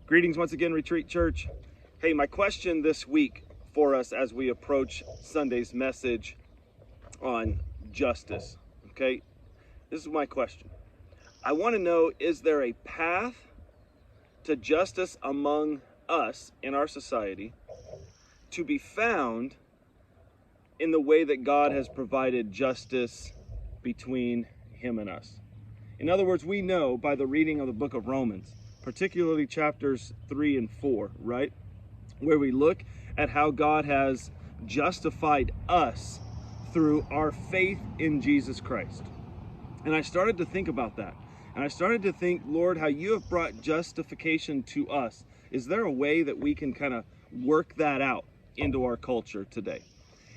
Greetings once again, Retreat Church. Hey, my question this week for us as we approach Sunday's message on justice, okay? This is my question. I want to know, is there a path to justice among us in our society to be found in the way that God has provided justice between him and us? In other words, we know by the reading of the book of Romans, particularly chapters 3 and 4, right? Where we look at how God has justified us through our faith in Jesus Christ. And I started to think about that. And I started to think, Lord, how you have brought justification to us. Is there a way that we can kind of work that out into our culture today?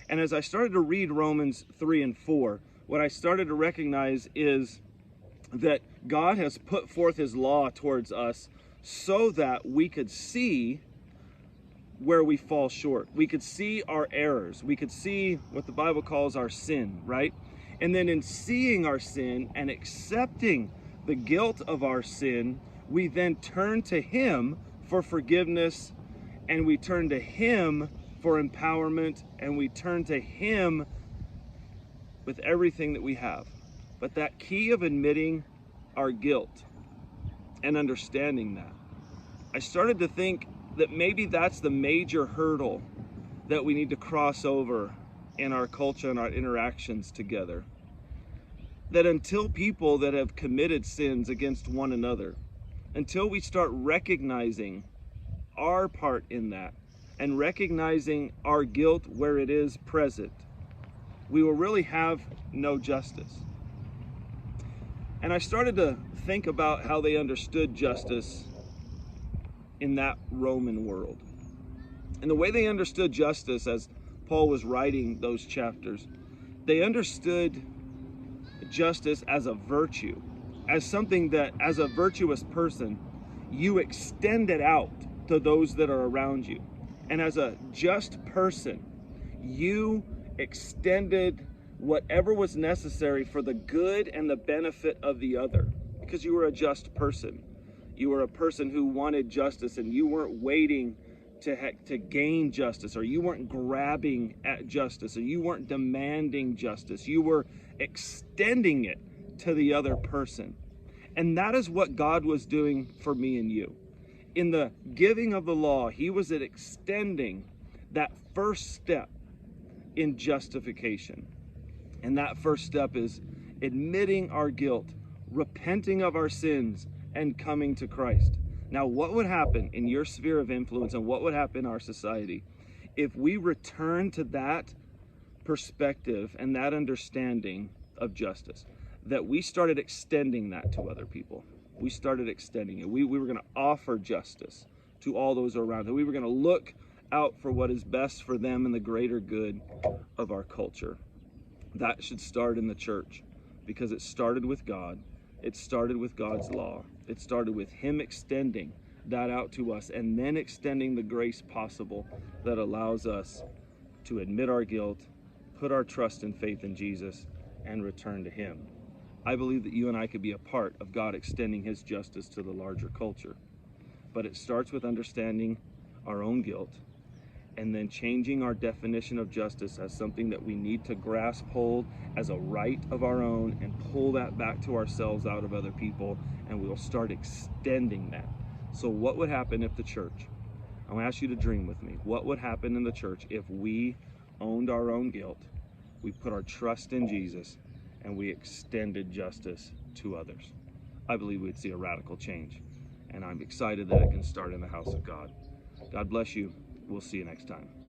And as I started to read Romans 3 and 4, what I started to recognize is that God has put forth his law towards us so that we could see where we fall short. We could see our errors. We could see what the Bible calls our sin, right? And then in seeing our sin and accepting the guilt of our sin, we then turn to him for forgiveness, and we turn to him for empowerment, and we turn to him with everything that we have. But that key of admitting our guilt and understanding that, I started to think that maybe that's the major hurdle that we need to cross over in our culture and our interactions together. That until people that have committed sins against one another, until we start recognizing our part in that and recognizing our guilt where it is present, we will really have no justice. And I started to think about how they understood justice in that Roman world. And the way they understood justice, as Paul was writing those chapters, they understood justice as a virtue, as something that, as a virtuous person, you extend it out to those that are around you. And as a just person, you extended whatever was necessary for the good and the benefit of the other, because you were a just person. You were a person who wanted justice, and you weren't waiting to gain justice, or you weren't grabbing at justice, or you weren't demanding justice. You were extending it to the other person. And that is what God was doing for me and you. In the giving of the law, he was extending that first step in justification. And that first step is admitting our guilt, repenting of our sins, and coming to Christ. Now, what would happen in your sphere of influence, and what would happen in our society if we return to that perspective and that understanding of justice, that we started extending that to other people? We started extending it. We were going to offer justice to all those around, that we were going to look out for what is best for them and the greater good of our culture. That should start in the church, because it started with God. It started with God's law. It started with him extending that out to us, and then extending the grace possible that allows us to admit our guilt, put our trust and faith in Jesus, and return to him. I believe that you and I could be a part of God extending his justice to the larger culture. But it starts with understanding our own guilt, and then changing our definition of justice as something that we need to grasp hold as a right of our own, and pull that back to ourselves out of other people, and we'll start extending that. So what would happen if the church, I want to ask you to dream with me, what would happen in the church if we owned our own guilt, we put our trust in Jesus, and we extended justice to others? I believe we'd see a radical change, and I'm excited that it can start in the house of God. God bless you. We'll see you next time.